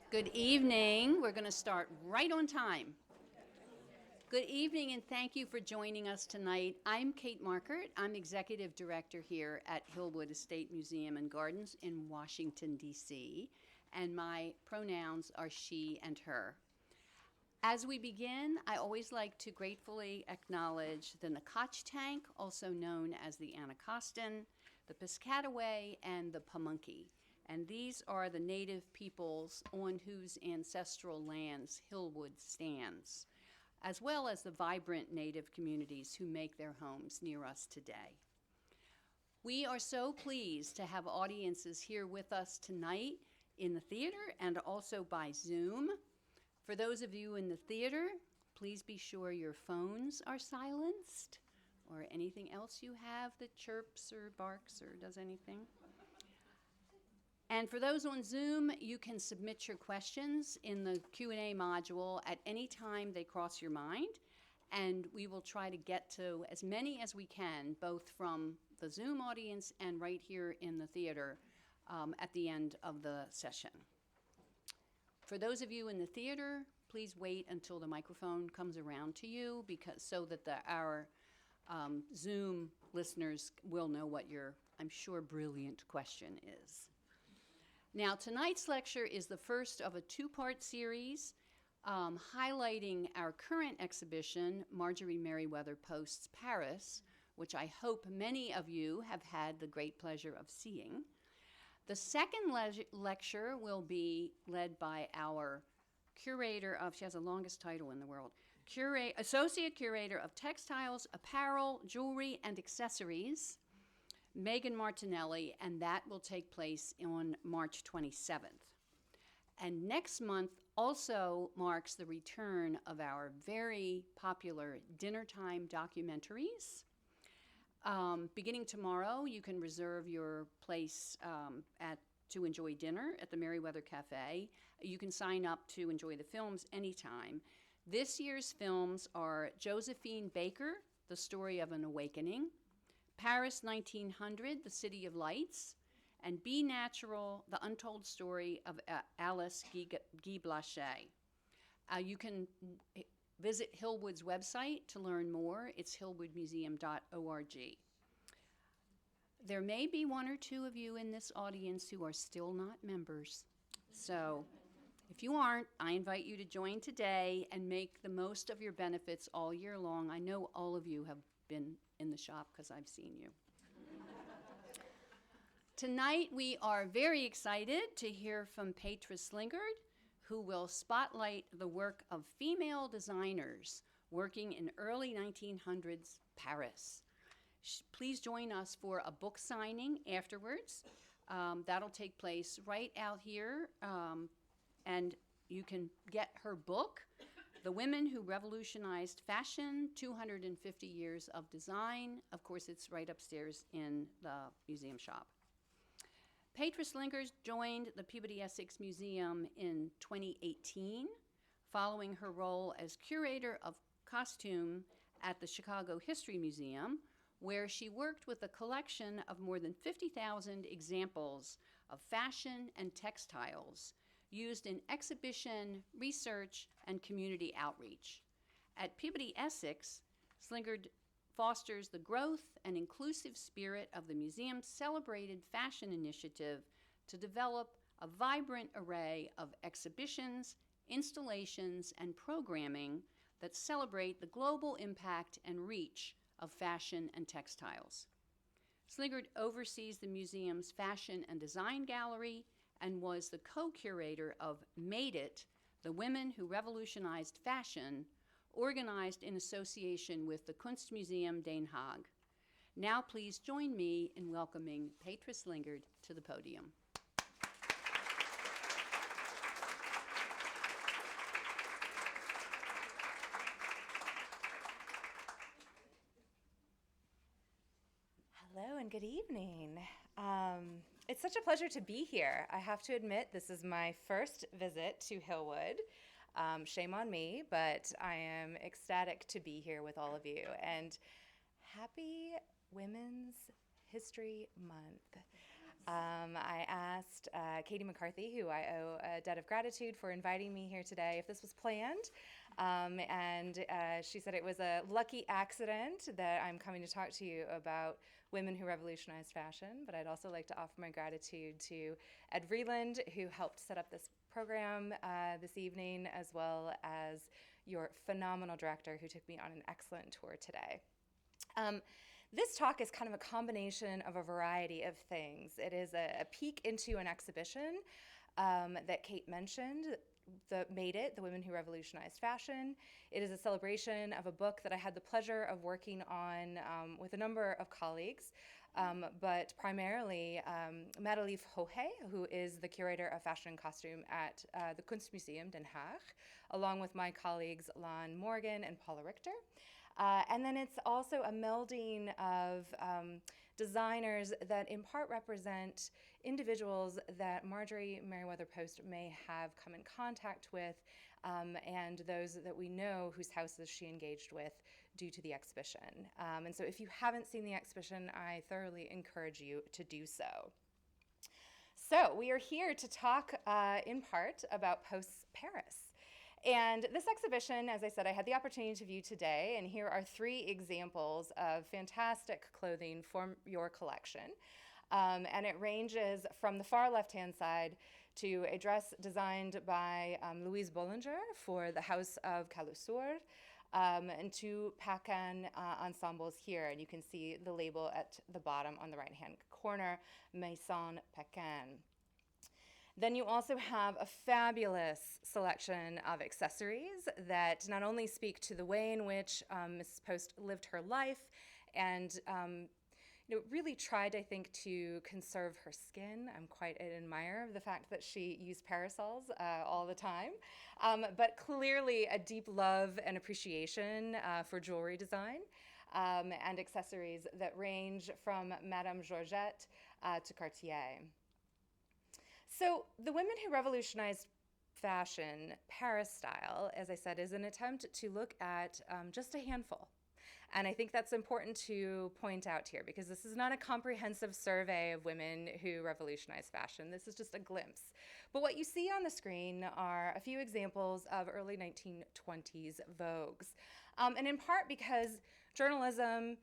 Good evening. We're going to start right on time. Good evening and thank you for joining us tonight. I'm Kate Markert. I'm Executive Director here at Hillwood Estate Museum and Gardens in Washington, D.C., and my pronouns are she and her. As we begin, I always like to gratefully acknowledge the Nacotch tank, also known as the Anacostan, the Piscataway, and the Pamunkey. And these are the native peoples on whose ancestral lands Hillwood stands, as well as the vibrant native communities who make their homes near us today. We are so pleased to have audiences here with us tonight in the theater and also by Zoom. For those of you in the theater, please be sure your phones are silenced or anything else you have that chirps or barks or does anything. And for those on Zoom, you can submit your questions in the Q&A module at any time they cross your mind, and we will try to get to as many as we can, both from the Zoom audience and right here in the theater at the end of the session. For those of you in the theater, please wait until the microphone comes around to you so that our Zoom listeners will know what your, I'm sure, brilliant question is. Now, tonight's lecture is the first of a two-part series highlighting our current exhibition, Marjorie Merriweather Post's Paris, which I hope many of you have had the great pleasure of seeing. The second lecture will be led by our curator of, she has the longest title in the world, Associate Curator of Textiles, Apparel, Jewelry, and Accessories, Megan Martinelli, and that will take place on March 27th. And next month also marks the return of our very popular dinner time documentaries. Beginning tomorrow, you can reserve your place to enjoy dinner at the Merriweather Cafe. You can sign up to enjoy the films anytime. This year's films are Josephine Baker, The Story of an Awakening, Paris 1900, The City of Lights, and Be Natural, The Untold Story of Alice Guy Blanchet. You can visit Hillwood's website to learn more. It's hillwoodmuseum.org. There may be one or two of you in this audience who are still not members. So if you aren't, I invite you to join today and make the most of your benefits all year long. I know all of you have been in the shop because I've seen you. Tonight we are very excited to hear from Petra Slinkard, who will spotlight the work of female designers working in early 1900s Paris. Please join us for a book signing afterwards. That'll take place right out here, and you can get her book, The Women Who Revolutionized Fashion, 250 Years of Design. Of course, it's right upstairs in the museum shop. Petra Slinkard joined the Peabody Essex Museum in 2018, following her role as curator of costume at the Chicago History Museum, where she worked with a collection of more than 50,000 examples of fashion and textiles used in exhibition, research, and community outreach. At Peabody Essex, Slinkard fosters the growth and inclusive spirit of the museum's celebrated fashion initiative to develop a vibrant array of exhibitions, installations, and programming that celebrate the global impact and reach of fashion and textiles. Slinkard oversees the museum's fashion and design gallery and was the co-curator of Made It, The Women Who Revolutionized Fashion, organized in association with the Kunstmuseum Den Haag. Now please join me in welcoming Petra Slinkard to the podium. Hello and good evening. It's such a pleasure to be here. I have to admit, this is my first visit to Hillwood. Shame on me, but I am ecstatic to be here with all of you. And happy Women's History Month. I asked Katie McCarthy, who I owe a debt of gratitude for inviting me here today. If this was planned, and she said it was a lucky accident that I'm coming to talk to you about women who revolutionized fashion, but I'd also like to offer my gratitude to Ed Vreeland, who helped set up this program this evening, as well as your phenomenal director, who took me on an excellent tour today. This talk is kind of a combination of a variety of things. It is a peek into an exhibition that Kate mentioned, the Women Who Revolutionized Fashion. It is a celebration of a book that I had the pleasure of working on with a number of colleagues, but primarily Madeleine Hohe, who is the curator of fashion and costume at the Kunstmuseum Den Haag, along with my colleagues Lon Morgan and Paula Richter. And then it's also a melding of designers that in part represent individuals that Marjorie Merriweather Post may have come in contact with, and those that we know whose houses she engaged with due to the exhibition. And so if you haven't seen the exhibition, I thoroughly encourage you to do so. So we are here to talk in part about Post's Paris. And this exhibition, as I said, I had the opportunity to view today, and here are 3 examples of fantastic clothing from your collection. And it ranges from the far left-hand side to a dress designed by Louise Bollinger for the House of Calusur, and 2 Pacan ensembles here. And you can see the label at the bottom on the right-hand corner, Maison Pacan. Then you also have a fabulous selection of accessories that not only speak to the way in which Mrs. Post lived her life and really tried, I think, to conserve her skin. I'm quite an admirer of the fact that she used parasols all the time, but clearly a deep love and appreciation for jewelry design and accessories that range from Madame Georgette to Cartier. So the Women Who Revolutionized Fashion, Paris style, as I said, is an attempt to look at just a handful. And I think that's important to point out here, because this is not a comprehensive survey of women who revolutionized fashion. This is just a glimpse. But what you see on the screen are a few examples of early 1920s Vogues. And in part because journalism,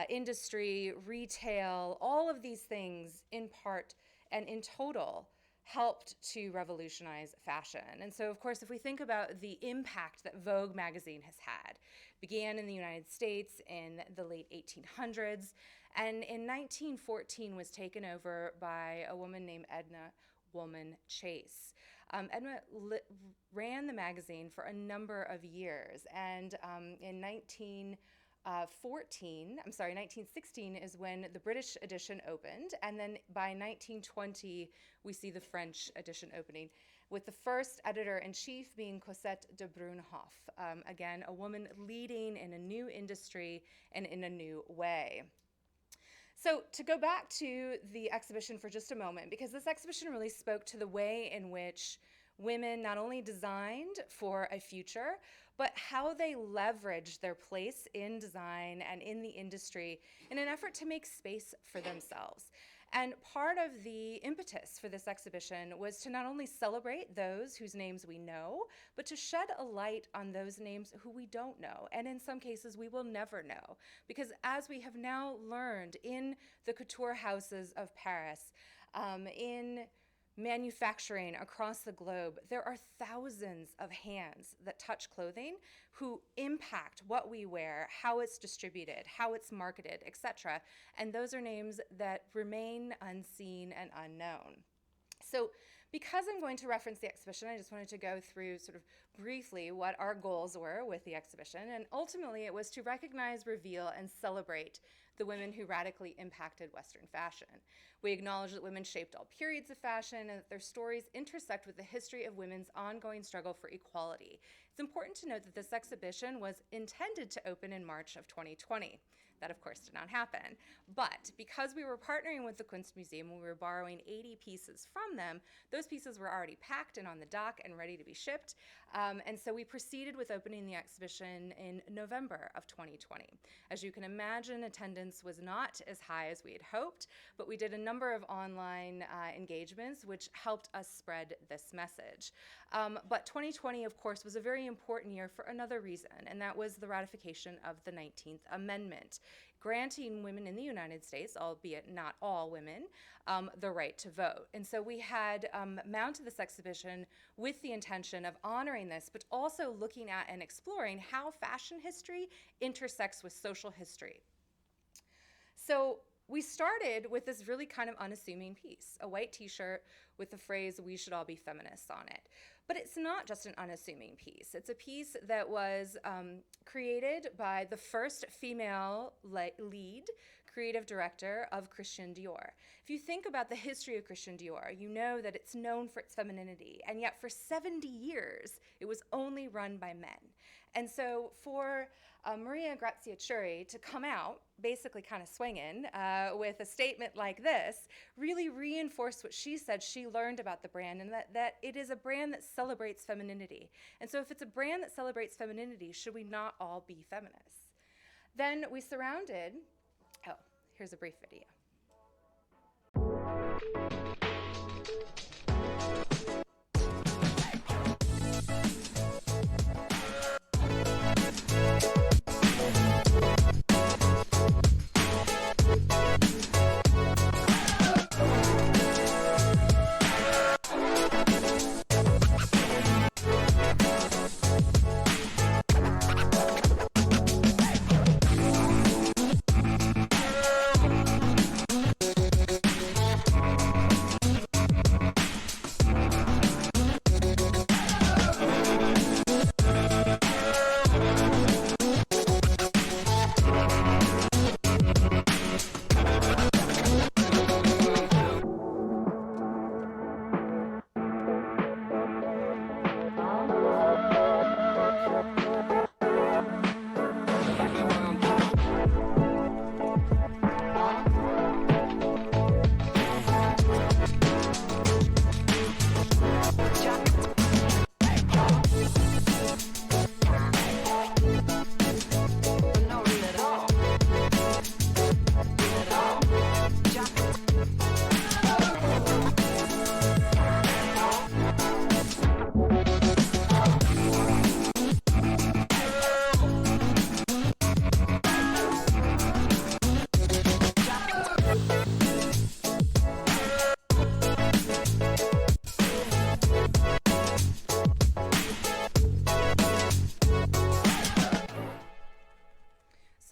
industry, retail, all of these things in part and in total helped to revolutionize fashion. And so, of course, if we think about the impact that Vogue magazine has had, began in the United States in the late 1800s, and in 1914 was taken over by a woman named Edna Woolman Chase. Edna ran the magazine for a number of years, and in 1916 is when the British edition opened, and then by 1920 we see the French edition opening, with the first editor-in-chief being Cosette de Brunehoff, again, a woman leading in a new industry and in a new way. So to go back to the exhibition for just a moment, because this exhibition really spoke to the way in which women not only designed for a future, but how they leveraged their place in design and in the industry in an effort to make space for themselves. And part of the impetus for this exhibition was to not only celebrate those whose names we know, but to shed a light on those names who we don't know, and in some cases we will never know. Because as we have now learned in the couture houses of Paris, in manufacturing across the globe, there are thousands of hands that touch clothing who impact what we wear, how it's distributed, how it's marketed, etc. And those are names that remain unseen and unknown. So because I'm going to reference the exhibition, I just wanted to go through sort of briefly what our goals were with the exhibition. And ultimately it was to recognize, reveal, and celebrate the women who radically impacted Western fashion. We acknowledge that women shaped all periods of fashion and that their stories intersect with the history of women's ongoing struggle for equality. It's important to note that this exhibition was intended to open in March of 2020. That, of course, did not happen. But because we were partnering with the Kunstmuseum, we were borrowing 80 pieces from them, those pieces were already packed and on the dock and ready to be shipped. And so we proceeded with opening the exhibition in November of 2020. As you can imagine, attendance was not as high as we had hoped, but we did a number of online engagements which helped us spread this message. But 2020, of course, was a very important year for another reason, and that was the ratification of the 19th Amendment, granting women in the United States, albeit not all women, the right to vote. And so we had mounted this exhibition with the intention of honoring this, but also looking at and exploring how fashion history intersects with social history. So we started with this really kind of unassuming piece, a white t-shirt with the phrase, "We should all be feminists" on it. But it's not just an unassuming piece. It's a piece that was created by the first female lead creative director of Christian Dior. If you think about the history of Christian Dior, you know that it's known for its femininity, and yet for 70 years, it was only run by men. And so for Maria Grazia Chiuri to come out, basically kind of swinging, with a statement like this, really reinforced what she said she learned about the brand, and that it is a brand that celebrates femininity. And so if it's a brand that celebrates femininity, should we not all be feminists? Then we surrounded, oh, here's a brief video.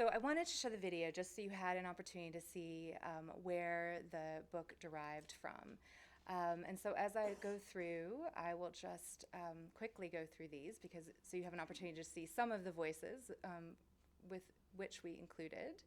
I wanted to show the video just so you had an opportunity to see where the book derived from. And so as I go through, I will just quickly go through these so you have an opportunity to see some of the voices with which we included.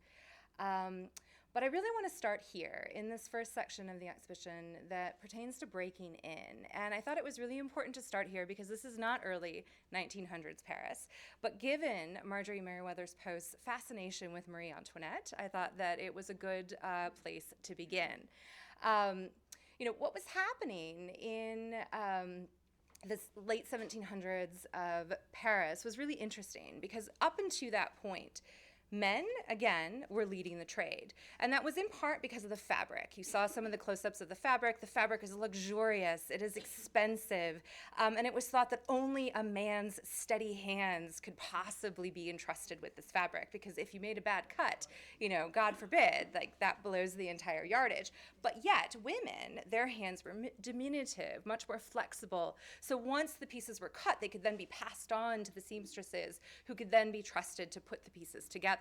But I really want to start here in this first section of the exhibition that pertains to breaking in. And I thought it was really important to start here because this is not early 1900s Paris. But given Marjorie Merriweather's post's fascination with Marie Antoinette, I thought that it was a good place to begin. What was happening in this late 1700s of Paris was really interesting because up until that point, men, again, were leading the trade. And that was in part because of the fabric. You saw some of the close-ups of the fabric. The fabric is luxurious. It is expensive. And it was thought that only a man's steady hands could possibly be entrusted with this fabric. Because if you made a bad cut, God forbid, that blows the entire yardage. But yet, women, their hands were diminutive, much more flexible. So once the pieces were cut, they could then be passed on to the seamstresses who could then be trusted to put the pieces together.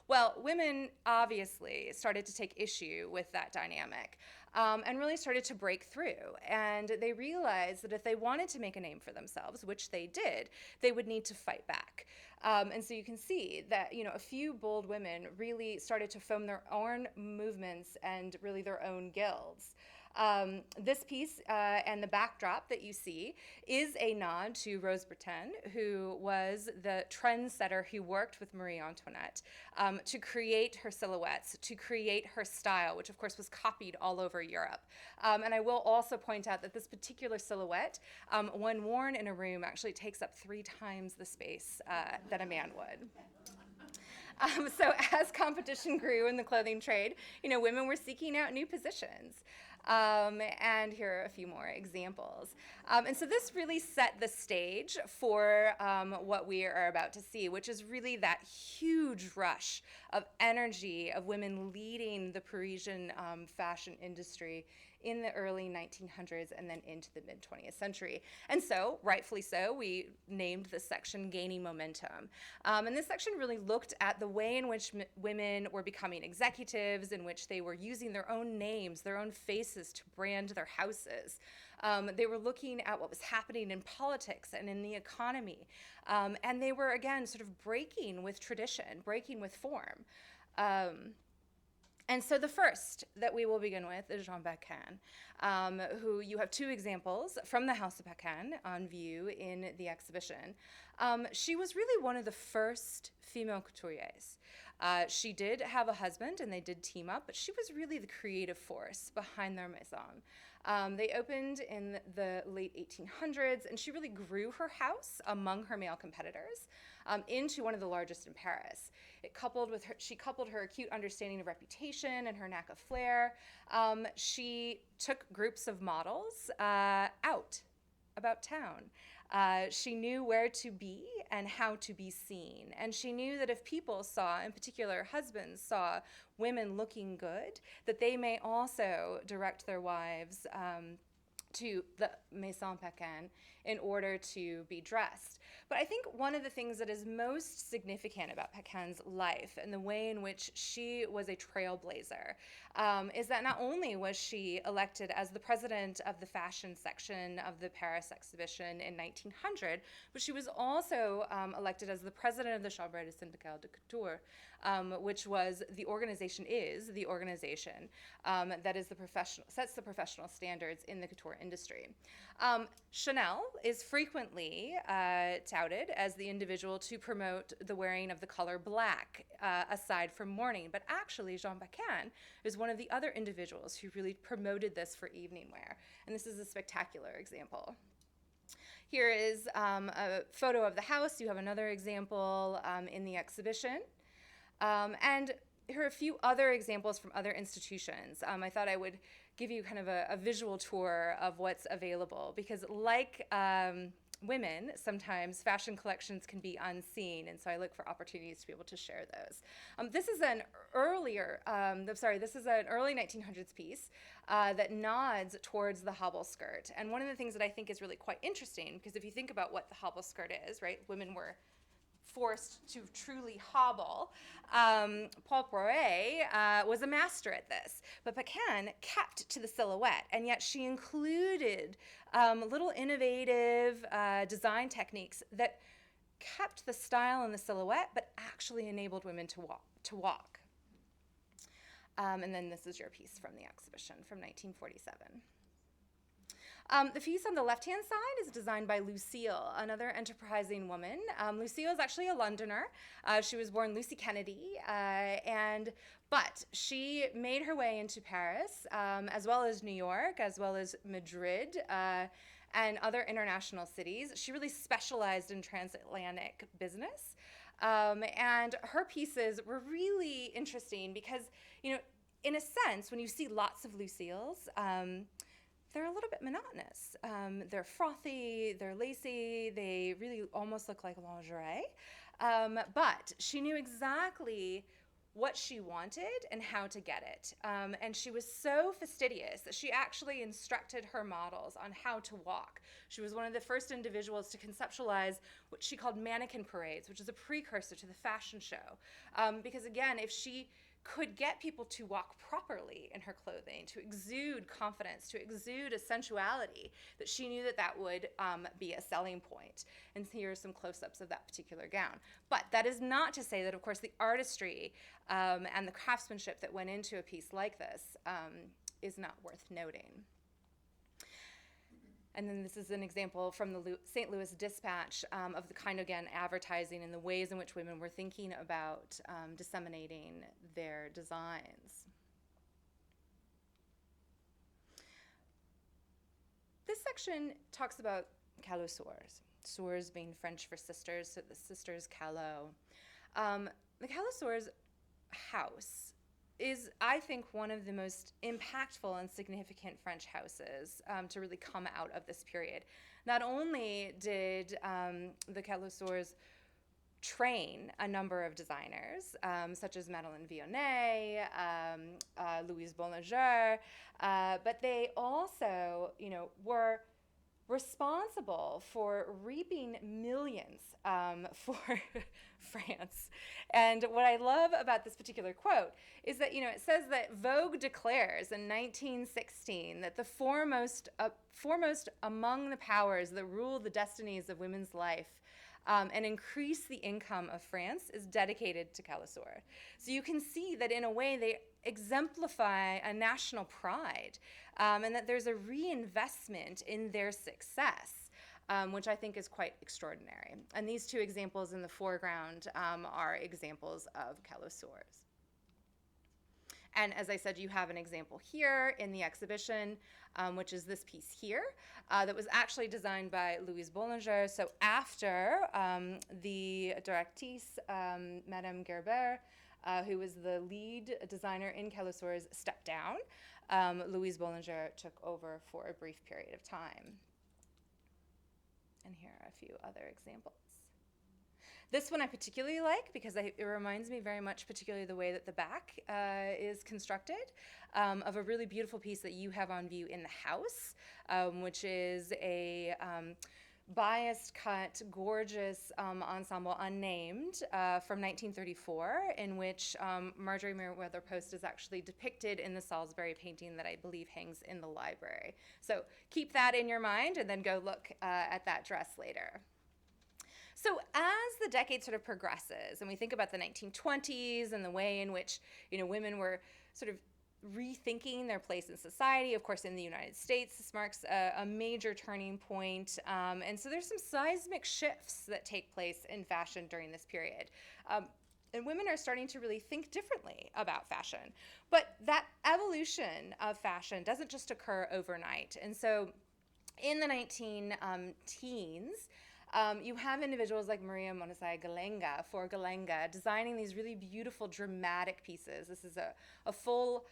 Well, women obviously started to take issue with that dynamic and really started to break through. And they realized that if they wanted to make a name for themselves, which they did, they would need to fight back. And so you can see that, a few bold women really started to form their own movements and really their own guilds. This piece and the backdrop that you see is a nod to Rose Breton, who was the trendsetter who worked with Marie Antoinette to create her silhouettes, to create her style, which of course was copied all over Europe. And I will also point out that this particular silhouette, when worn in a room, actually takes up 3 times the space that a man would. So as competition grew in the clothing trade, women were seeking out new positions. And here are a few more examples. And so this really set the stage for what we are about to see, which is really that huge rush of energy of women leading the Parisian fashion industry in the early 1900s and then into the mid-20th century. And so, rightfully so, we named this section Gaining Momentum. And this section really looked at the way in which women were becoming executives, in which they were using their own names, their own faces to brand their houses. They were looking at what was happening in politics and in the economy. And they were, again, sort of breaking with tradition, breaking with form. And so the first that we will begin with is Jean Bacquin, who you have 2 examples from the House of Bacquin on view in the exhibition. She was really one of the first female couturiers. She did have a husband and they did team up, but she was really the creative force behind their maison. They opened in the late 1800s, and she really grew her house among her male competitors into one of the largest in Paris. She coupled her acute understanding of reputation and her knack of flair. She took groups of models out about town. She knew where to be and how to be seen. And she knew that if people saw, in particular husbands saw, women looking good, that they may also direct their wives to the Maison Bacquin in order to be dressed. But I think one of the things that is most significant about Bacquin's life and the way in which she was a trailblazer is that not only was she elected as the president of the fashion section of the Paris exhibition in 1900, but she was also elected as the president of the Chambre syndicale de couture, which was the organization that is sets the professional standards in the couture industry. Chanel is frequently touted as the individual to promote the wearing of the color black aside from mourning, but actually Jean Bacquin is one of the other individuals who really promoted this for evening wear, and this is a spectacular example. Here is a photo of the house. You have another example in the exhibition. And here are a few other examples from other institutions. I thought I would give you kind of a visual tour of what's available, because like women, sometimes fashion collections can be unseen, and so I look for opportunities to be able to share those. This is an early 1900s piece that nods towards the hobble skirt. And one of the things that I think is really quite interesting, because if you think about what the hobble skirt is, right, women were forced to truly hobble. Paul Poiret was a master at this, but Bacquin kept to the silhouette, and yet she included little innovative design techniques that kept the style and the silhouette, but actually enabled women to walk. And then this is your piece from the exhibition from 1947. The piece on the left-hand side is designed by Lucille, another enterprising woman. Lucille is actually a Londoner. She was born Lucy Kennedy, but she made her way into Paris, as well as New York, as well as Madrid, and other international cities. She really specialized in transatlantic business. And her pieces were really interesting because, in a sense, when you see lots of Lucille's, they're a little bit monotonous. They're frothy, they're lacy, they really almost look like lingerie. But she knew exactly what she wanted and how to get it. And she was so fastidious that she actually instructed her models on how to walk. She was one of the first individuals to conceptualize what she called mannequin parades, which is a precursor to the fashion show. Because again, if she could get people to walk properly in her clothing, to exude confidence, to exude a sensuality, that she knew that would be a selling point. And here are some close-ups of that particular gown. But that is not to say that, of course, the artistry and the craftsmanship that went into a piece like this is not worth noting. And then this is an example from the St. Louis Dispatch of the kind of, again, advertising and the ways in which women were thinking about disseminating their designs. This section talks about calosaurs, sours being French for sisters, so the sisters calot. The calosaurs house is, I think, one of the most impactful and significant French houses to really come out of this period. Not only did the calosaurs train a number of designers, such as Madeleine Vionnet, Louise Bollinger, but they also, were responsible for reaping millions for France. And what I love about this particular quote is that, it says that Vogue declares in 1916 that the foremost among the powers that rule the destinies of women's life and increase the income of France is dedicated to calosaur. So you can see that in a way they exemplify a national pride and that there's a reinvestment in their success, which I think is quite extraordinary. And these two examples in the foreground are examples of calosaurs. And as I said, you have an example here in the exhibition, which is this piece here, that was actually designed by Louise Bollinger. So after the directrice, Madame Gerber, who was the lead designer in calosaurs, stepped down, Louise Bollinger took over for a brief period of time. And here are a few other examples. This one I particularly like because it reminds me very much, particularly the way that the back is constructed, of a really beautiful piece that you have on view in the house, which is a biased cut, gorgeous ensemble, unnamed, from 1934, in which Marjorie Merriweather Post is actually depicted in the Salisbury painting that I believe hangs in the library. So keep that in your mind and then go look at that dress later. So as the decade sort of progresses and we think about the 1920s and the way in which, women were sort of rethinking their place in society, of course, in the United States, this marks a major turning point. And so there's some seismic shifts that take place in fashion during this period. And women are starting to really think differently about fashion. But that evolution of fashion doesn't just occur overnight. And so in the 19-teens, you have individuals like Maria Monasai Galenga, for Galenga, designing these really beautiful, dramatic pieces. This is a full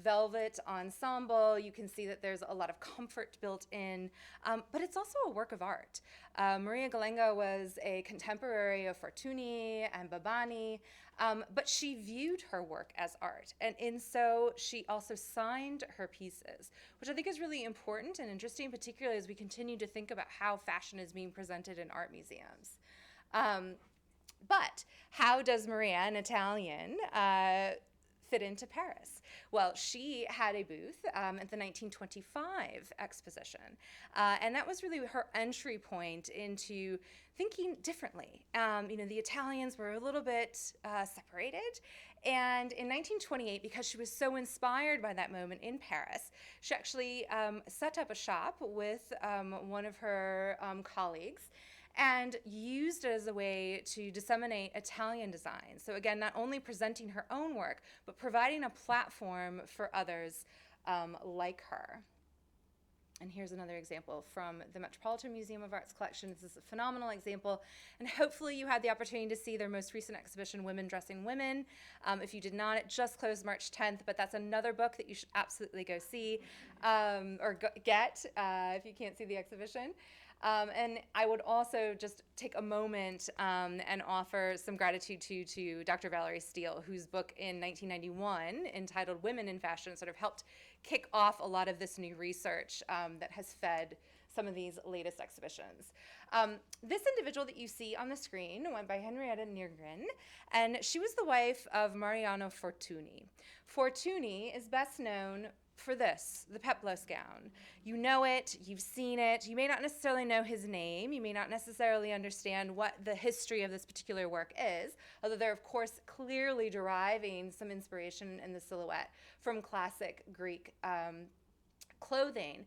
velvet ensemble. You can see that there's a lot of comfort built in, but it's also a work of art. Maria Galenga was a contemporary of Fortuny and Babani, but she viewed her work as art, and so she also signed her pieces, which I think is really important and interesting, particularly as we continue to think about how fashion is being presented in art museums. But how does Maria, an Italian, fit into Paris? Well, she had a booth at the 1925 exposition, and that was really her entry point into thinking differently. The Italians were a little bit separated, and in 1928, because she was so inspired by that moment in Paris, she actually set up a shop with one of her colleagues and used it as a way to disseminate Italian design. So again, not only presenting her own work, but providing a platform for others like her. And here's another example from the Metropolitan Museum of Art's collection. This is a phenomenal example, and hopefully you had the opportunity to see their most recent exhibition, Women Dressing Women. If you did not, it just closed March 10th, but that's another book that you should absolutely go see or get if you can't see the exhibition. And I would also just take a moment and offer some gratitude to Dr. Valerie Steele, whose book in 1991 entitled Women in Fashion sort of helped kick off a lot of this new research that has fed some of these latest exhibitions. This individual that you see on the screen went by Henrietta Niergren, and she was the wife of Mariano Fortuny. Fortuny is best known for this, the peplos gown. You know it, you've seen it, you may not necessarily know his name, you may not necessarily understand what the history of this particular work is, although they're of course clearly deriving some inspiration in the silhouette from classic Greek clothing.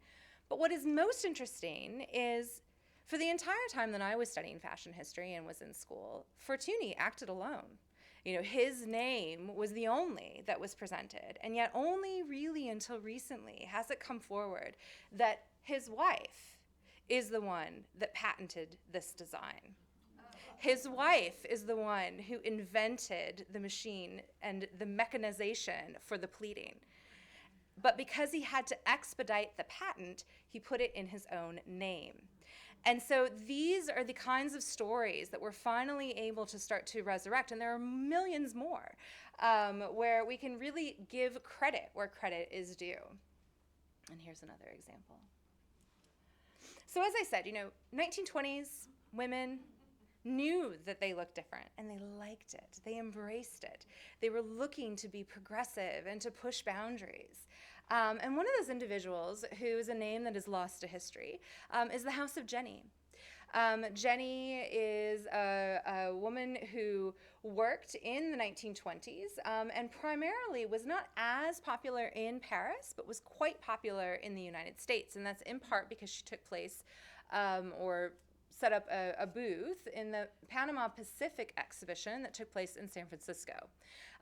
But what is most interesting is for the entire time that I was studying fashion history and was in school, Fortuny acted alone. You know, his name was the only that was presented, and yet only really until recently has it come forward that his wife is the one that patented this design. His wife is the one who invented the machine and the mechanization for the pleating. But because he had to expedite the patent, he put it in his own name. And so these are the kinds of stories that we're finally able to start to resurrect, and there are millions more, where we can really give credit where credit is due. And here's another example. So as I said, 1920s women knew that they looked different, and they liked it. They embraced it. They were looking to be progressive and to push boundaries. And one of those individuals, who is a name that is lost to history, is the House of Jenny. Jenny is a woman who worked in the 1920s and primarily was not as popular in Paris, but was quite popular in the United States. And that's in part because she took place or set up a booth in the Panama Pacific exhibition that took place in San Francisco.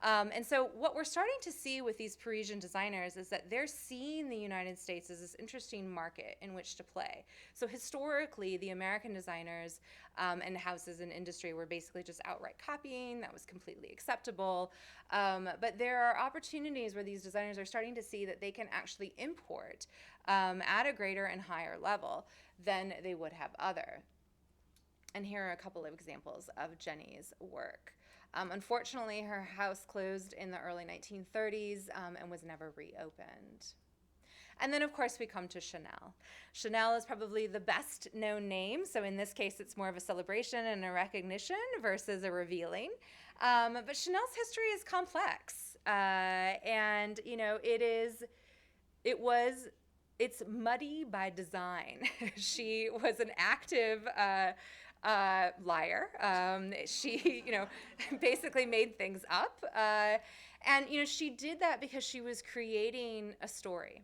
And so what we're starting to see with these Parisian designers is that they're seeing the United States as this interesting market in which to play. So historically, the American designers and houses and industry were basically just outright copying. That was completely acceptable. But there are opportunities where these designers are starting to see that they can actually import at a greater and higher level than they would have other. And here are a couple of examples of Jenny's work. Unfortunately, her house closed in the early 1930s and was never reopened. And then, of course, we come to Chanel. Chanel is probably the best known name, so in this case, it's more of a celebration and a recognition versus a revealing. But Chanel's history is complex, and it's muddy by design. She was an active liar. She, basically made things up. And she did that because she was creating a story.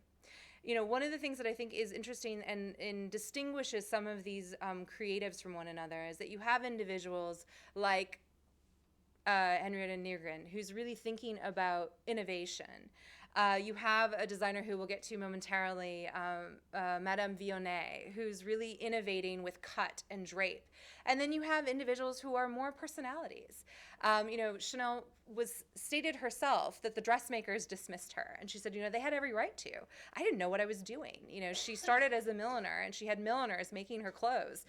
One of the things that I think is interesting and distinguishes some of these creatives from one another is that you have individuals like Henrietta Nygren, who's really thinking about innovation. You have a designer who we'll get to momentarily, Madame Vionnet, who's really innovating with cut and drape. And then you have individuals who are more personalities. Chanel stated herself that the dressmakers dismissed her. And she said, they had every right to. I didn't know what I was doing. She started as a milliner, and she had milliners making her clothes.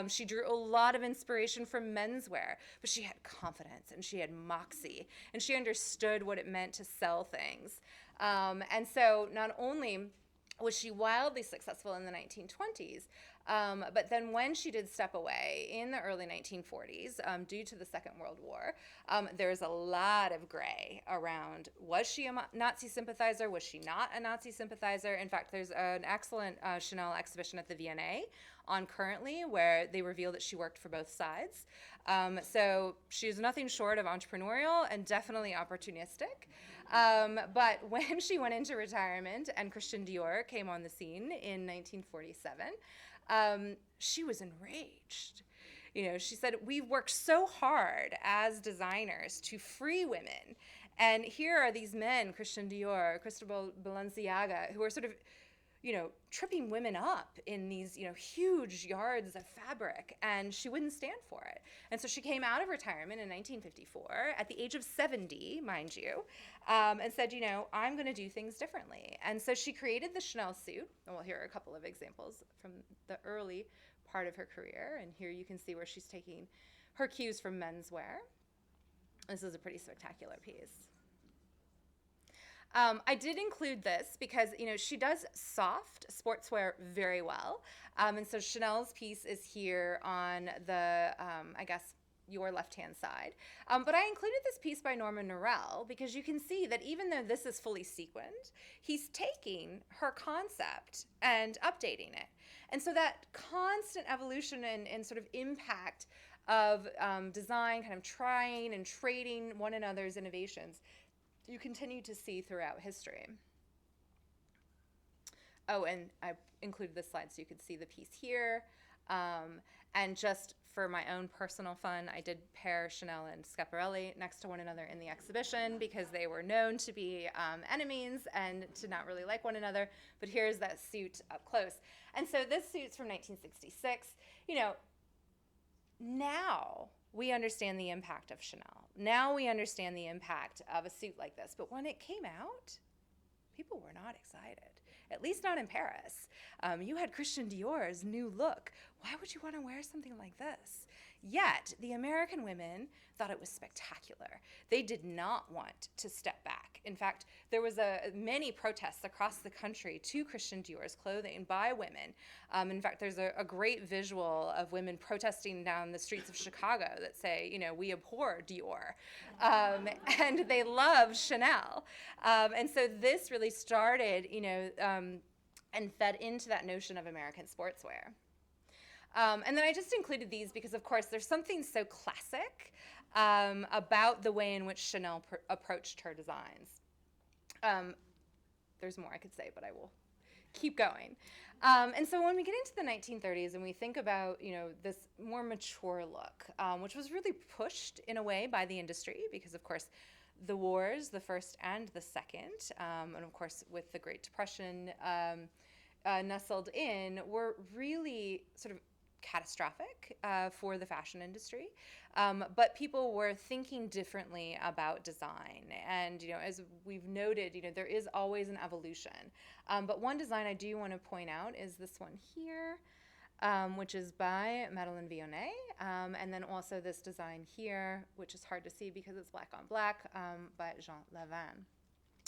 She drew a lot of inspiration from menswear, but she had confidence, and she had moxie, and she understood what it meant to sell things. And so not only was she wildly successful in the 1920s, but then when she did step away in the early 1940s due to the Second World War, there's a lot of gray around, was she a Nazi sympathizer? Was she not a Nazi sympathizer? In fact, there's an excellent Chanel exhibition at the V&A on currently where they reveal that she worked for both sides. So she's nothing short of entrepreneurial and definitely opportunistic. But when she went into retirement and Christian Dior came on the scene in 1947, she was enraged. She said, we've worked so hard as designers to free women. And here are these men, Christian Dior, Cristobal Balenciaga, who are sort of, tripping women up in these, huge yards of fabric, and she wouldn't stand for it. And so she came out of retirement in 1954 at the age of 70, mind you, and said, I'm going to do things differently. And so she created the Chanel suit. And here are a couple of examples from the early part of her career. And here you can see where she's taking her cues from menswear. This is a pretty spectacular piece. I did include this because, she does soft sportswear very well. And so Chanel's piece is here on the, your left-hand side. But I included this piece by Norman Norell because you can see that even though this is fully sequined, he's taking her concept and updating it. And so that constant evolution and sort of impact of design, kind of trying and trading one another's innovations, you continue to see throughout history. Oh, and I included this slide so you could see the piece here. And just for my own personal fun, I did pair Chanel and Schiaparelli next to one another in the exhibition because they were known to be enemies and to not really like one another. But here's that suit up close. And so this suit's from 1966. You know, now we understand the impact of Chanel. Now we understand the impact of a suit like this. But when it came out, people were not excited. At least not in Paris. You had Christian Dior's new look. Why would you want to wear something like this? Yet, the American women thought it was spectacular. They did not want to step back. In fact, there was many protests across the country to Christian Dior's clothing by women. In fact, there's a great visual of women protesting down the streets of Chicago that say, you know, we abhor Dior. And they love Chanel. And so this really started, you know, and fed into that notion of American sportswear. And then I just included these because, of course, there's something so classic about the way in which Chanel approached her designs. There's more I could say, but I will keep going. And so when we get into the 1930s and we think about, you know, this more mature look, which was really pushed in a way by the industry because, of course, the wars, the first and the second, and of course with the Great Depression nestled in, were really sort of catastrophic for the fashion industry, but people were thinking differently about design. And, you know, as we've noted, you know, there is always an evolution. But one design I do want to point out is this one here, which is by Madeleine Vionnet, and then also this design here, which is hard to see because it's black on black, by Jean Lavin.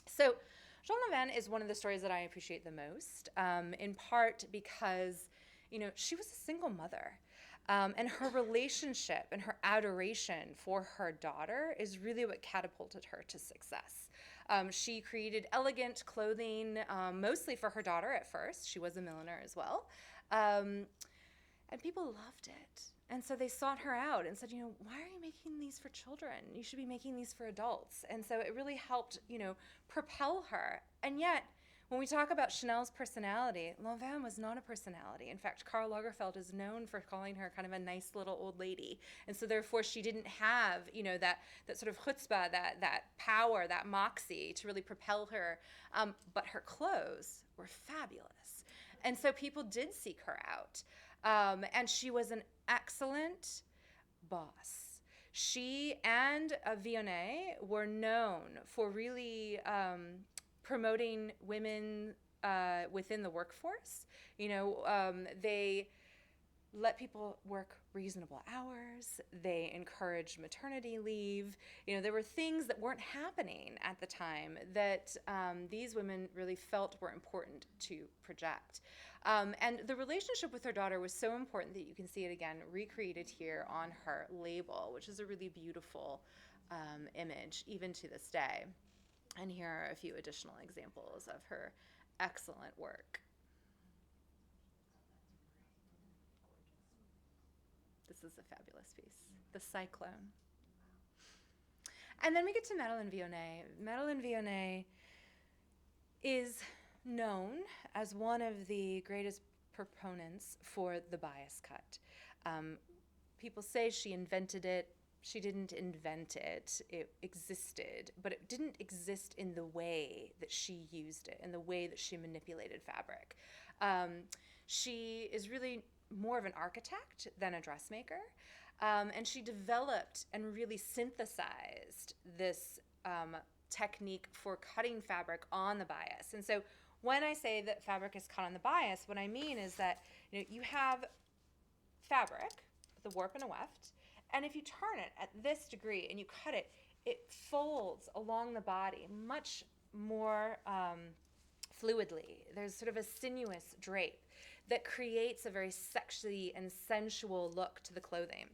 So Jean Lavin is one of the stories that I appreciate the most, in part because, you know, she was a single mother, and her relationship and her adoration for her daughter is really what catapulted her to success. She created elegant clothing, mostly for her daughter at first. She was a milliner as well. And people loved it. And so they sought her out and said, you know, why are you making these for children? You should be making these for adults. And so it really helped, you know, propel her. And yet, when we talk about Chanel's personality, Lavin was not a personality. In fact, Karl Lagerfeld is known for calling her kind of a nice little old lady. And so therefore she didn't have, you know, that sort of chutzpah, that power, that moxie to really propel her. But her clothes were fabulous. And so people did seek her out. And she was an excellent boss. She and Vionnet were known for really promoting women within the workforce. You know, they let people work reasonable hours. They encouraged maternity leave. You know, there were things that weren't happening at the time that these women really felt were important to project. And the relationship with her daughter was so important that you can see it again recreated here on her label, which is a really beautiful image even to this day. And here are a few additional examples of her excellent work. This is a fabulous piece, The Cyclone. And then we get to Madeleine Vionnet. Madeleine Vionnet is known as one of the greatest proponents for the bias cut. People say she invented it. She didn't invent it. It existed, but it didn't exist in the way that she used it, in the way that she manipulated fabric. She is really more of an architect than a dressmaker, and she developed and really synthesized this technique for cutting fabric on the bias. And so when I say that fabric is cut on the bias, what I mean is that, you know, you have fabric, the warp and a weft, and if you turn it at this degree and you cut it, it folds along the body much more fluidly. There's sort of a sinuous drape that creates a very sexy and sensual look to the clothing.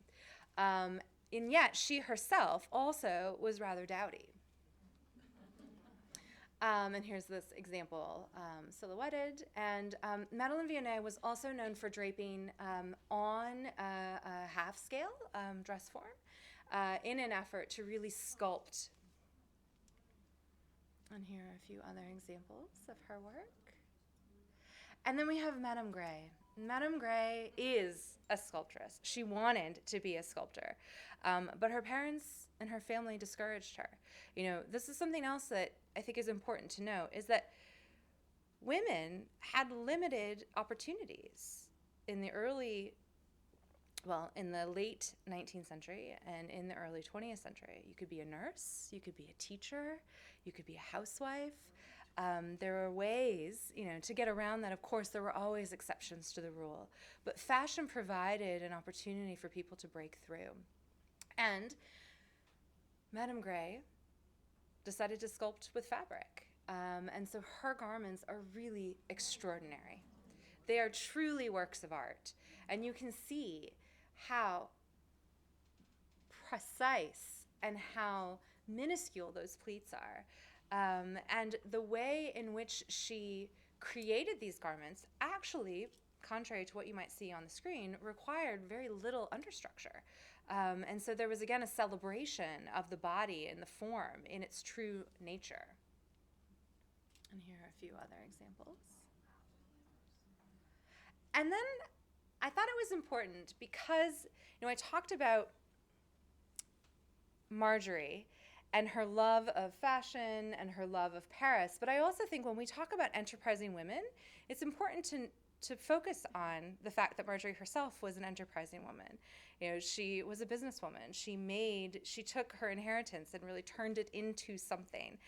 and yet she herself also was rather dowdy. And here's this example silhouetted. And Madeleine Vionnet was also known for draping on a half-scale dress form in an effort to really sculpt. And here are a few other examples of her work. And then we have Madame Grey. Madame Grey is a sculptress. She wanted to be a sculptor, but her parents and her family discouraged her. You know, this is something else that I think is important to note, is that women had limited opportunities in the late 19th century and in the early 20th century. You could be a nurse, you could be a teacher, you could be a housewife. There were ways, you know, to get around that. Of course, there were always exceptions to the rule, but fashion provided an opportunity for people to break through. And Madame Grey decided to sculpt with fabric, and so her garments are really extraordinary. They are truly works of art, and you can see how precise and how minuscule those pleats are. And the way in which she created these garments actually, contrary to what you might see on the screen, required very little understructure. And so there was, again, a celebration of the body and the form in its true nature. And here are a few other examples. And then I thought it was important because, you know, I talked about Marjorie and her love of fashion and her love of Paris. But I also think when we talk about enterprising women, it's important to focus on the fact that Marjorie herself was an enterprising woman. You know, she was a businesswoman. She took her inheritance and really turned it into something.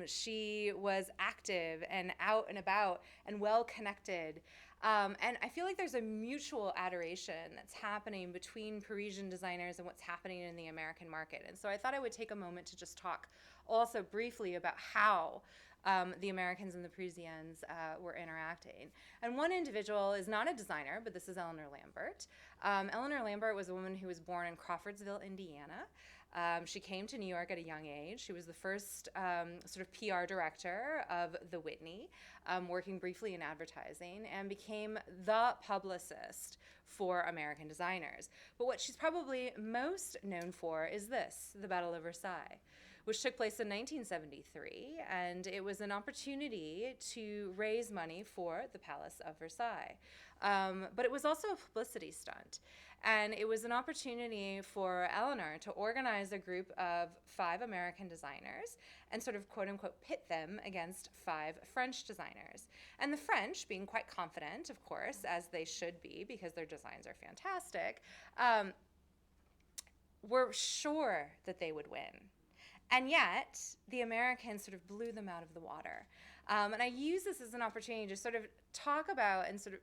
She was active and out and about and well-connected. And I feel like there's a mutual adoration that's happening between Parisian designers and what's happening in the American market. And so I thought I would take a moment to just talk also briefly about how the Americans and the Parisians were interacting. And one individual is not a designer, but this is Eleanor Lambert. Eleanor Lambert was a woman who was born in Crawfordsville, Indiana. She came to New York at a young age. She was the first sort of PR director of the Whitney, working briefly in advertising, and became the publicist for American designers. But what she's probably most known for is this, the Battle of Versailles, which took place in 1973, and it was an opportunity to raise money for the Palace of Versailles. But it was also a publicity stunt. And it was an opportunity for Eleanor to organize a group of 5 American designers and sort of quote unquote pit them against 5 French designers. And the French, being quite confident, of course, as they should be because their designs are fantastic, were sure that they would win. And yet, the Americans sort of blew them out of the water. And I use this as an opportunity to sort of talk about and sort of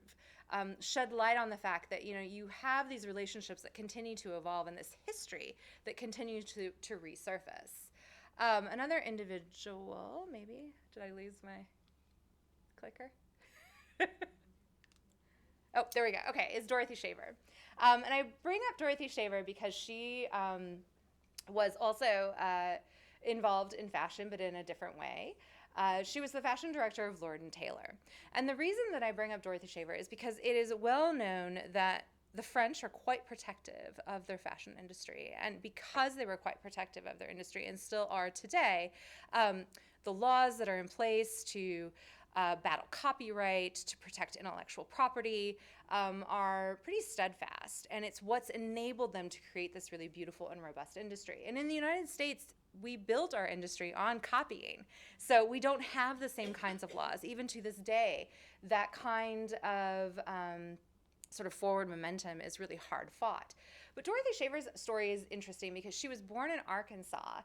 shed light on the fact that, you know, you have these relationships that continue to evolve and this history that continues to resurface. Another individual, maybe, did I lose my clicker? Oh, there we go. Okay, is Dorothy Shaver. And I bring up Dorothy Shaver because she was also involved in fashion, but in a different way. She was the fashion director of Lord & Taylor. And the reason that I bring up Dorothy Shaver is because it is well known that the French are quite protective of their fashion industry. And because they were quite protective of their industry and still are today, the laws that are in place to battle copyright, to protect intellectual property, are pretty steadfast. And it's what's enabled them to create this really beautiful and robust industry. And in the United States, we built our industry on copying. So we don't have the same kinds of laws. Even to this day, that kind of sort of forward momentum is really hard fought. But Dorothy Shaver's story is interesting because she was born in Arkansas,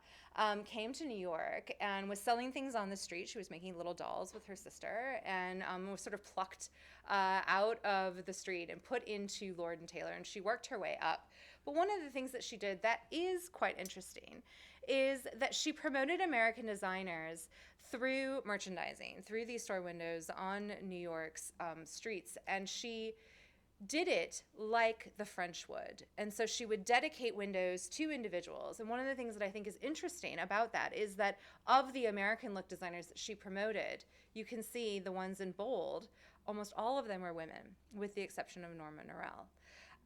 came to New York, and was selling things on the street. She was making little dolls with her sister, and was sort of plucked out of the street and put into Lord & Taylor, and she worked her way up. But one of the things that she did that is quite interesting is that she promoted American designers through merchandising, through these store windows on New York's streets, and she did it like the French would. And so she would dedicate windows to individuals. And one of the things that I think is interesting about that is that of the American look designers that she promoted, you can see the ones in bold, almost all of them were women, with the exception of Norma Norell.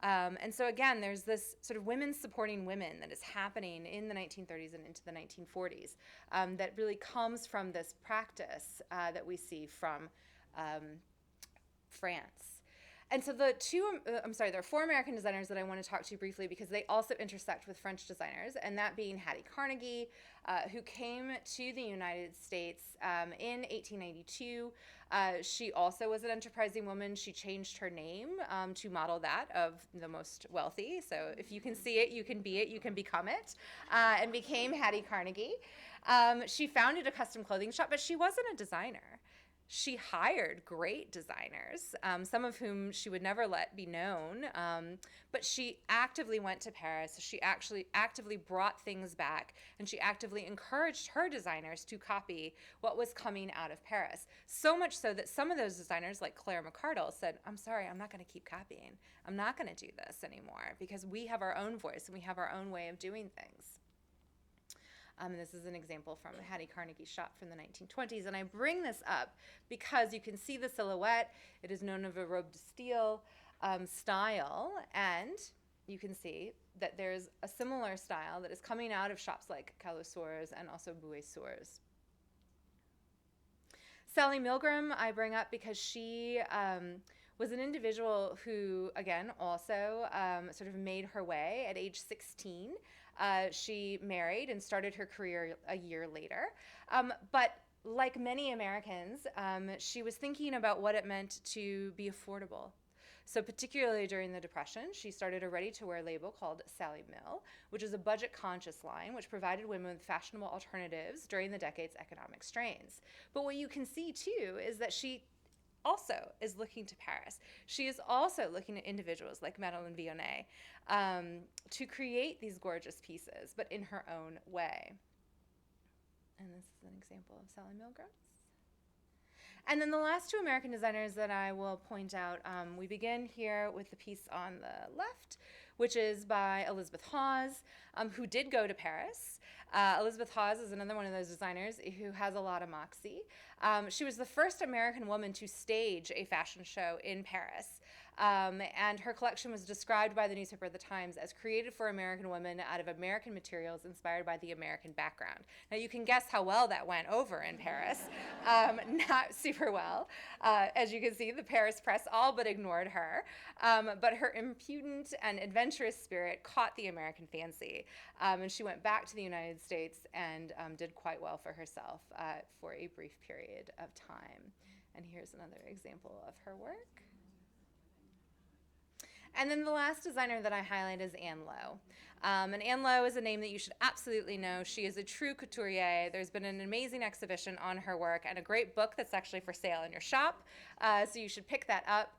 And so again, there's this sort of women supporting women that is happening in the 1930s and into the 1940s that really comes from this practice that we see from France. And so there are 4 American designers that I want to talk to you briefly because they also intersect with French designers, and that being Hattie Carnegie, who came to the United States in 1892. She also was an enterprising woman. She changed her name to model that of the most wealthy. So if you can see it, you can be it, you can become it, and became Hattie Carnegie. She founded a custom clothing shop, but she wasn't a designer. She hired great designers, some of whom she would never let be known, but she actively went to Paris. She actually actively brought things back, and she actively encouraged her designers to copy what was coming out of Paris. So much so that some of those designers, like Claire McCardle, said, I'm sorry, I'm not going to keep copying. I'm not going to do this anymore because we have our own voice and we have our own way of doing things. This is an example from a Hattie Carnegie shop from the 1920s. And I bring this up because you can see the silhouette. It is known as a robe de style style. And you can see that there's a similar style that is coming out of shops like Calosaur's and also Bouet-Sour's. Sally Milgram I bring up because she was an individual who, again, also sort of made her way at age 16. She married and started her career a year later. But like many Americans, she was thinking about what it meant to be affordable. So particularly during the Depression, she started a ready-to-wear label called Sally Mill, which is a budget-conscious line which provided women with fashionable alternatives during the decade's economic strains. But what you can see, too, is that she also is looking to Paris. She is also looking at individuals like Madeleine Vionnet to create these gorgeous pieces, but in her own way. And this is an example of Sally Milgram. And then the last 2 American designers that I will point out, we begin here with the piece on the left, which is by Elizabeth Hawes, who did go to Paris. Elizabeth Hawes is another one of those designers who has a lot of moxie. She was the first American woman to stage a fashion show in Paris. And her collection was described by the newspaper The Times as created for American women out of American materials inspired by the American background. Now you can guess how well that went over in Paris. Not super well. As you can see, the Paris press all but ignored her. But her impudent and adventurous spirit caught the American fancy. And she went back to the United States and did quite well for herself for a brief period of time. And here's another example of her work. And then the last designer that I highlight is Anne Lowe. And Anne Lowe is a name that you should absolutely know. She is a true couturier. There's been an amazing exhibition on her work and a great book that's actually for sale in your shop, so you should pick that up.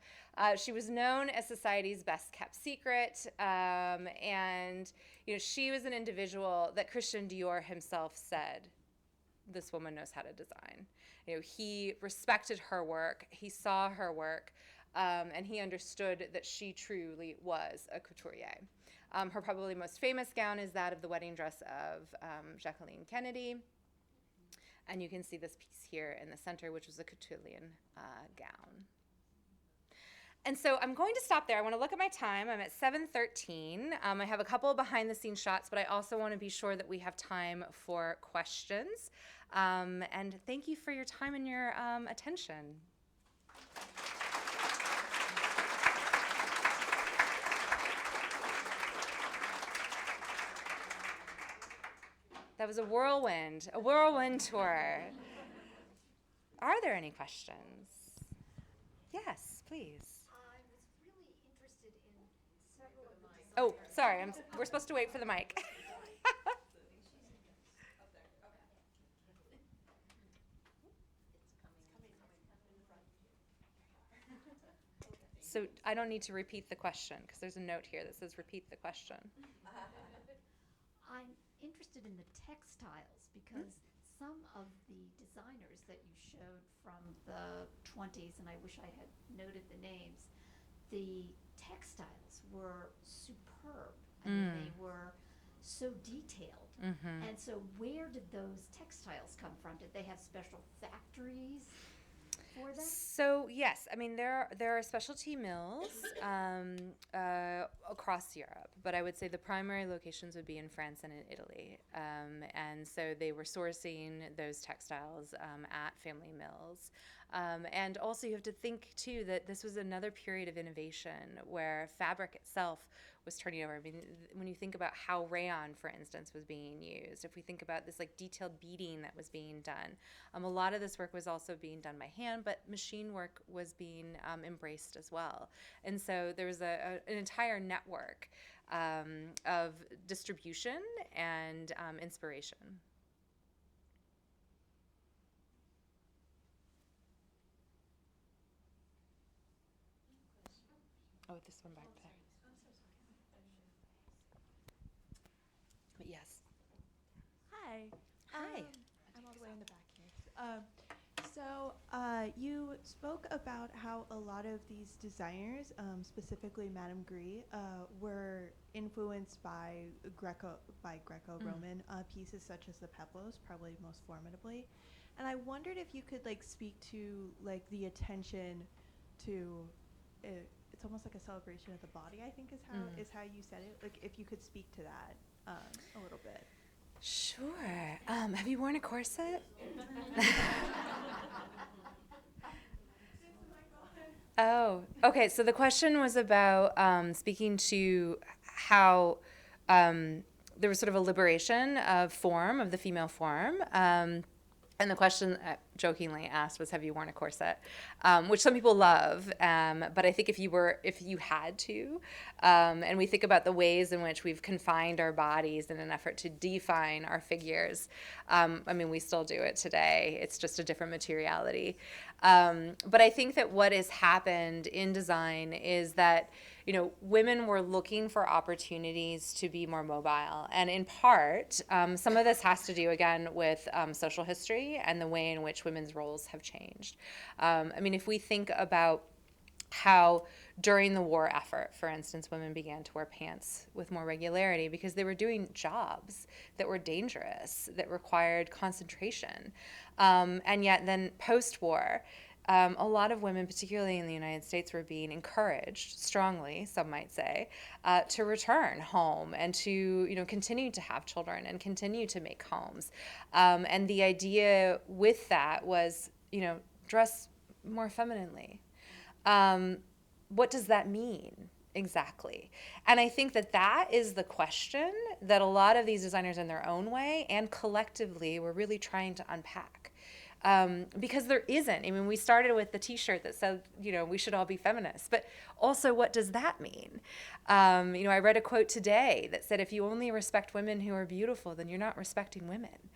She was known as society's best-kept secret, and she was an individual that Christian Dior himself said, this woman knows how to design. He respected her work. He saw her work. And he understood that she truly was a couturier. Her probably most famous gown is that of the wedding dress of Jacqueline Kennedy. And you can see this piece here in the center, which was a cotillion gown. And so I'm going to stop there. I want to look at my time. I'm at 7:13. I have a couple behind-the-scenes shots, but I also want to be sure that we have time for questions. And thank you for your time and your attention. That was a whirlwind tour. Are there any questions? Yes, please. I was really interested in several of the Oh, sorry, we're supposed to wait for the mic. So I don't need to repeat the question because there's a note here that says repeat the question. I'm interested in the textiles because some of the designers that you showed from the 20s, and I wish I had noted the names, the textiles were superb. I mean, they were so detailed. And so where did those textiles come from? Did they have special factories for them? So yes, I mean there are specialty mills across Europe, but I would say the primary locations would be in France and in Italy, and so they were sourcing those textiles at family mills. And also, you have to think too that this was another period of innovation where fabric itself was turning over. I mean, when you think about how rayon, for instance, was being used, if we think about this like detailed beading that was being done, a lot of this work was also being done by hand, but machine work was being embraced as well. And so there was an entire network of distribution and inspiration. Oh, this one back there. But yes. Hi. Hi. I'm all the way in the back here. You spoke about how a lot of these designers, specifically Madame Gris, were influenced by Greco-Roman pieces such as the peplos, probably most formidably. And I wondered if you could like speak to like the attention to. It's almost like a celebration of the body, I think is how you said it. Like if you could speak to that a little bit. Sure. Have you worn a corset? Oh, okay. So the question was about speaking to how there was sort of a liberation of form, of the female form. And the question jokingly asked was, "Have you worn a corset?" Which some people love, but I think if you had to, and we think about the ways in which we've confined our bodies in an effort to define our figures. I mean, we still do it today. It's just a different materiality. But I think that what has happened in design is that women were looking for opportunities to be more mobile. And in part, some of this has to do, again, with social history and the way in which women's roles have changed. I mean, if we think about how during the war effort, for instance, women began to wear pants with more regularity because they were doing jobs that were dangerous, that required concentration. And yet then post-war, a lot of women, particularly in the United States, were being encouraged strongly, some might say, to return home and to continue to have children and continue to make homes. And the idea with that was dress more femininely. What does that mean exactly? And I think that is the question that a lot of these designers in their own way and collectively were really trying to unpack. Because there isn't. I mean, we started with the T-shirt that said, we should all be feminists. But also, what does that mean? I read a quote today that said, if you only respect women who are beautiful, then you're not respecting women.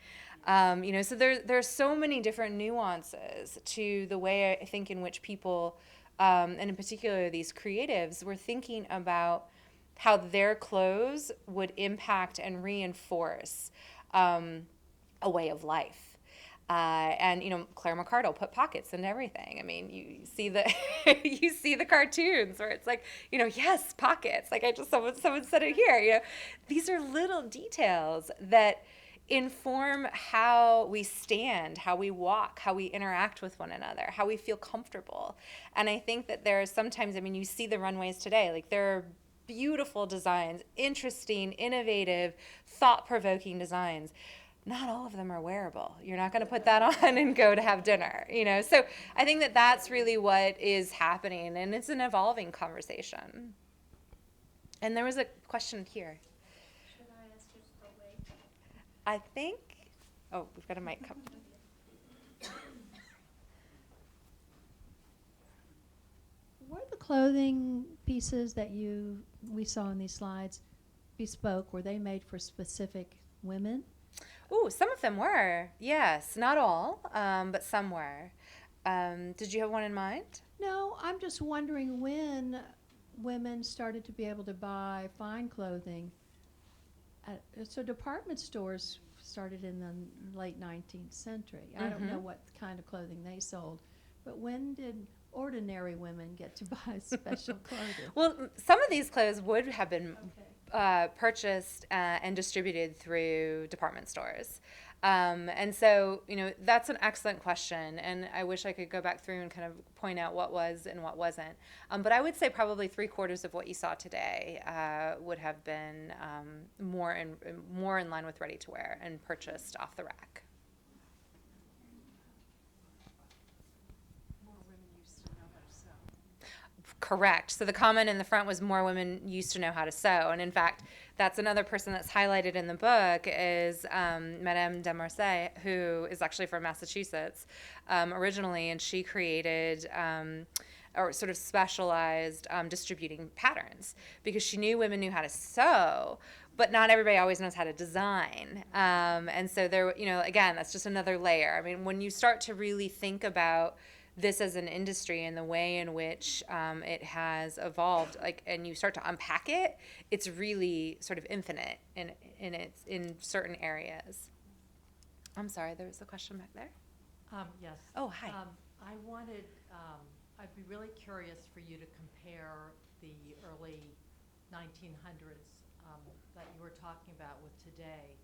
So there's so many different nuances to the way I think in which people, and in particular these creatives, were thinking about how their clothes would impact and reinforce a way of life. And Claire McCardle put pockets in everything. I mean, you see the cartoons where it's like, yes, pockets. Like someone said it here. These are little details that inform how we stand, how we walk, how we interact with one another, how we feel comfortable. And I think that there are sometimes, you see the runways today, like there are beautiful designs, interesting, innovative, thought-provoking designs. Not all of them are wearable. You're not going to put that on and go to have dinner, So I think that that's really what is happening, and it's an evolving conversation. And there was a question here. Should I ask you to wait? I think, we've got a mic coming. Were the clothing pieces that we saw in these slides bespoke? Were they made for specific women? Ooh, some of them were. Yes, not all, but some were. Did you have one in mind? No, I'm just wondering when women started to be able to buy fine clothing. So department stores started in the late 19th century. I don't know what kind of clothing they sold, but when did, ordinary women get to buy special clothing? Well, some of these clothes would have been purchased and distributed through department stores. And so, that's an excellent question, and I wish I could go back through and kind of point out what was and what wasn't. But I would say probably 3/4 of what you saw today would have been more in line with ready to wear and purchased off the rack. Correct. So the comment in the front was more women used to know how to sew. And in fact, that's another person that's highlighted in the book is Madame de Marseille, who is actually from Massachusetts originally, and she created or sort of specialized distributing patterns because she knew women knew how to sew, but not everybody always knows how to design. And so there, again, that's just another layer. I mean, when you start to really think about this as an industry and the way in which it has evolved, and you start to unpack it, it's really sort of infinite in certain areas. I'm sorry, there was a question back there. Yes. Oh, hi. I wanted, I'd be really curious for you to compare the early 1900s that you were talking about with today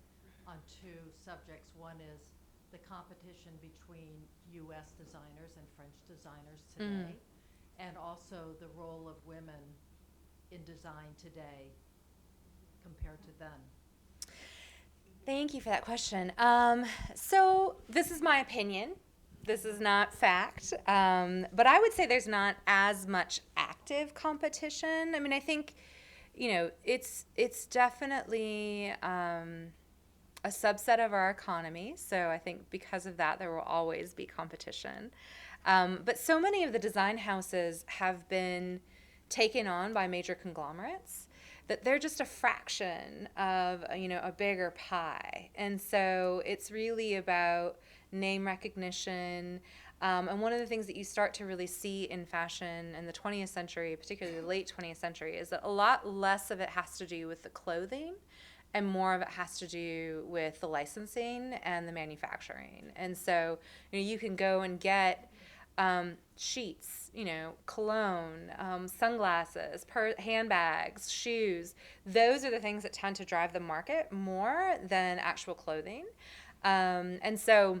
on two subjects. One is the competition between U.S. designers and French designers today, and also the role of women in design today compared to then. Thank you for that question. So this is my opinion. This is not fact. But I would say there's not as much active competition. I mean, I think, it's definitely a subset of our economy. So I think because of that, there will always be competition. But so many of the design houses have been taken on by major conglomerates that they're just a fraction of, a bigger pie. And so it's really about name recognition. And one of the things that you start to really see in fashion in the 20th century, particularly the late 20th century, is that a lot less of it has to do with the clothing and more of it has to do with the licensing and the manufacturing. And so, you can go and get sheets, cologne, sunglasses, handbags, shoes. Those are the things that tend to drive the market more than actual clothing. And so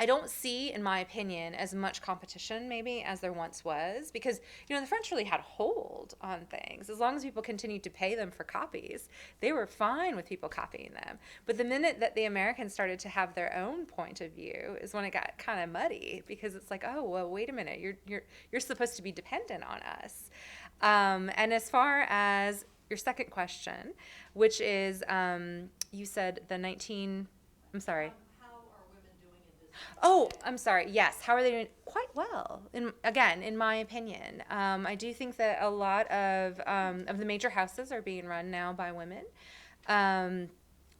I don't see, in my opinion, as much competition maybe as there once was because, the French really had a hold on things. As long as people continued to pay them for copies, they were fine with people copying them. But the minute that the Americans started to have their own point of view is when it got kind of muddy because it's like, oh, well, wait a minute, you're supposed to be dependent on us. And as far as your second question, which is, you said I'm sorry. Oh, I'm sorry. Yes. How are they doing? Quite well. In my opinion, I do think that a lot of the major houses are being run now by women.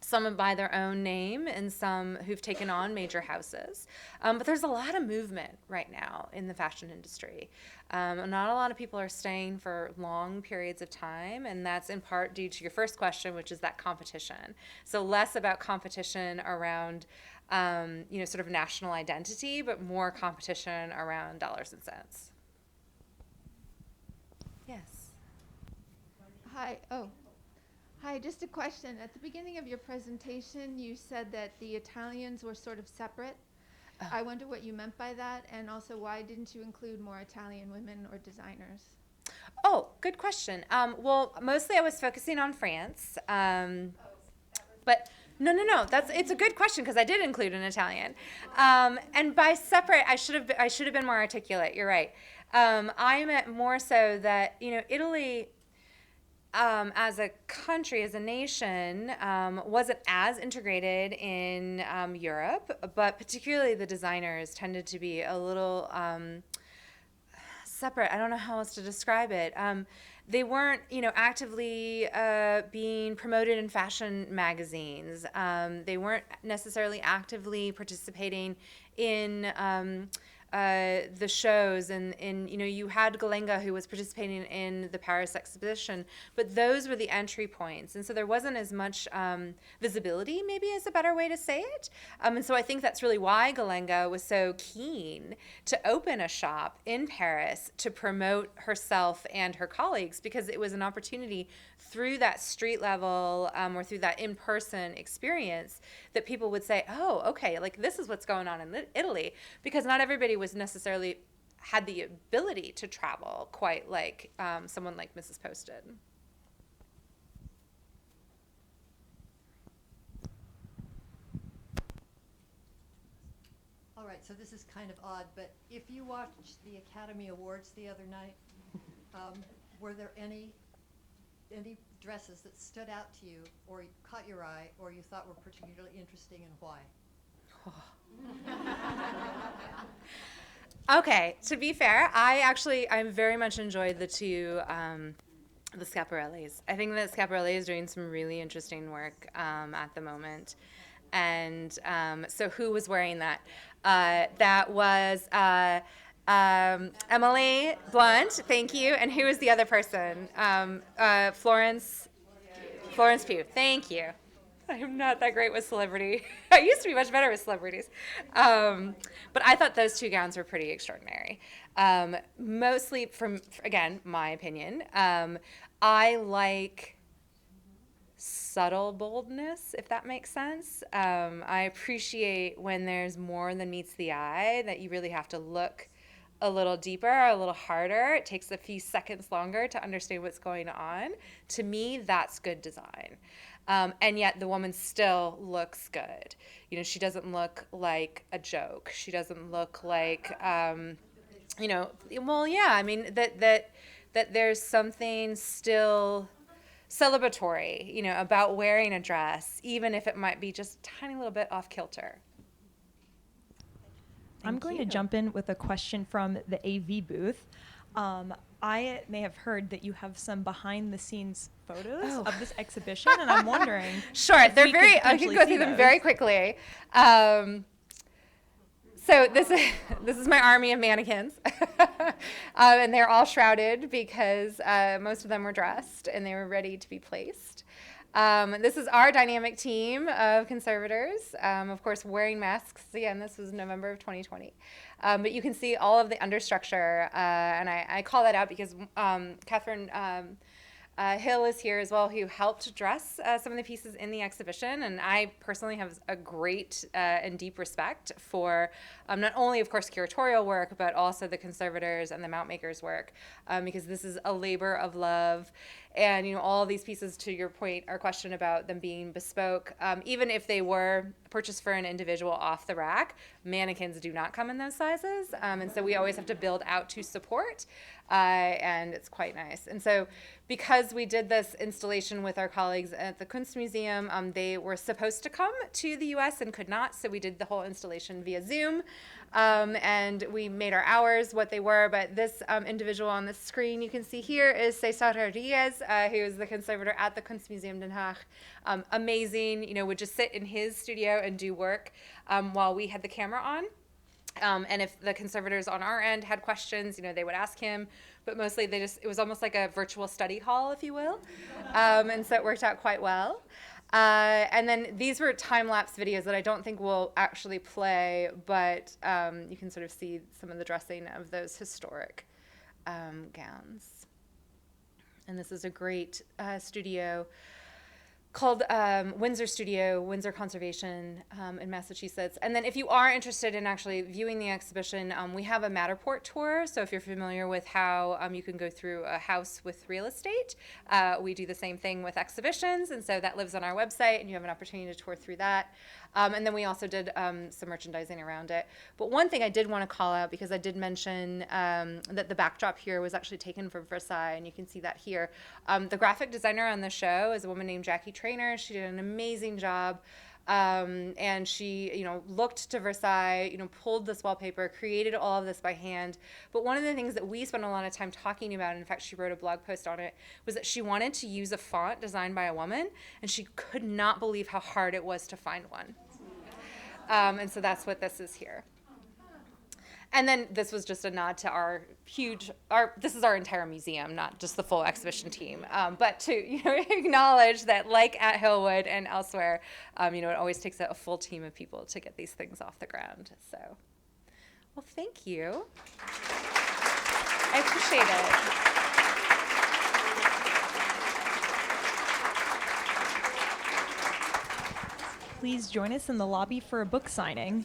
Some by their own name, and some who've taken on major houses. But there's a lot of movement right now in the fashion industry. Not a lot of people are staying for long periods of time, and that's in part due to your first question, which is that competition. So less about competition around sort of national identity, but more competition around dollars and cents. Yes. Hi, just a question. At the beginning of your presentation, you said that the Italians were sort of separate. I wonder what you meant by that, and also why didn't you include more Italian women or designers? Oh, good question. Well, mostly I was focusing on France, but no. It's a good question because I did include an Italian. And by separate, I should have been more articulate. You're right. I meant more so that Italy, as a country, as a nation, wasn't as integrated in Europe, but particularly the designers tended to be a little separate. I don't know how else to describe it. They weren't, actively being promoted in fashion magazines. They weren't necessarily actively participating in the shows, and you had Galenga, who was participating in the Paris exhibition, but those were the entry points, and so there wasn't as much visibility, maybe is a better way to say it. And so I think that's really why Galenga was so keen to open a shop in Paris to promote herself and her colleagues, because it was an opportunity through that street level or through that in-person experience that people would say, oh, okay, like this is what's going on in Italy, because not everybody was necessarily had the ability to travel quite like someone like Mrs. Post did. All right, so this is kind of odd, but if you watched the Academy Awards the other night, were there any dresses that stood out to you or caught your eye or you thought were particularly interesting, and why? Okay, to be fair, I very much enjoyed the two, the Schiaparellis. I think that Schiaparelli is doing some really interesting work at the moment. And so who was wearing that? That was Emily Blunt, thank you. And who was the other person? Florence Pugh, thank you. I'm not that great with celebrity. I used to be much better with celebrities. But I thought those two gowns were pretty extraordinary. Mostly from, again, my opinion. I like subtle boldness, if that makes sense. I appreciate when there's more than meets the eye, that you really have to look a little deeper, a little harder. It takes a few seconds longer to understand what's going on. To me, that's good design. And yet the woman still looks good. You know, she doesn't look like a joke. She doesn't look like, well, yeah, I mean, that there's something still celebratory, about wearing a dress, even if it might be just a tiny little bit off kilter. I'm going to jump in with a question from the AV booth. I may have heard that you have some behind-the-scenes photos of this exhibition, and I'm wondering. Sure, I can go through them very quickly. So this is my army of mannequins, and they're all shrouded because most of them were dressed and they were ready to be placed. This is our dynamic team of conservators, of course, wearing masks. Again, this was November of 2020. But you can see all of the understructure, and I call that out because Catherine Hill is here as well, who helped dress some of the pieces in the exhibition. And I personally have a great and deep respect for not only, of course, curatorial work, but also the conservators and the mount makers' work, because this is a labor of love. And, all these pieces, to your point, our question about them being bespoke, even if they were purchased for an individual off the rack, mannequins do not come in those sizes. And so we always have to build out to support, and it's quite nice. And so because we did this installation with our colleagues at the Kunstmuseum, they were supposed to come to the US and could not, so we did the whole installation via Zoom. And we made our hours what they were, but this individual on the screen you can see here is Cesar Rodriguez, who is the conservator at the Kunstmuseum Den Haag. Amazing, would just sit in his studio and do work while we had the camera on. And if the conservators on our end had questions, they would ask him, but mostly it was almost like a virtual study hall, if you will. And so it worked out quite well. And then these were time-lapse videos that I don't think will actually play, but you can sort of see some of the dressing of those historic gowns. And this is a great studio called Windsor Studio, Windsor Conservation in Massachusetts. And then if you are interested in actually viewing the exhibition, we have a Matterport tour. So if you're familiar with how you can go through a house with real estate, we do the same thing with exhibitions. And so that lives on our website, and you have an opportunity to tour through that. And then we also did some merchandising around it. But one thing I did want to call out, because I did mention that the backdrop here was actually taken from Versailles, and you can see that here. The graphic designer on the show is a woman named Jackie Traynor. She did an amazing job. And she, looked to Versailles, pulled this wallpaper, created all of this by hand. But one of the things that we spent a lot of time talking about, and in fact, she wrote a blog post on it, was that she wanted to use a font designed by a woman, and she could not believe how hard it was to find one. And so that's what this is here. And then this was just a nod to this is our entire museum, not just the full exhibition team, but to acknowledge that, like at Hillwood and elsewhere, it always takes a full team of people to get these things off the ground. So, well, thank you. I appreciate it. Please join us in the lobby for a book signing.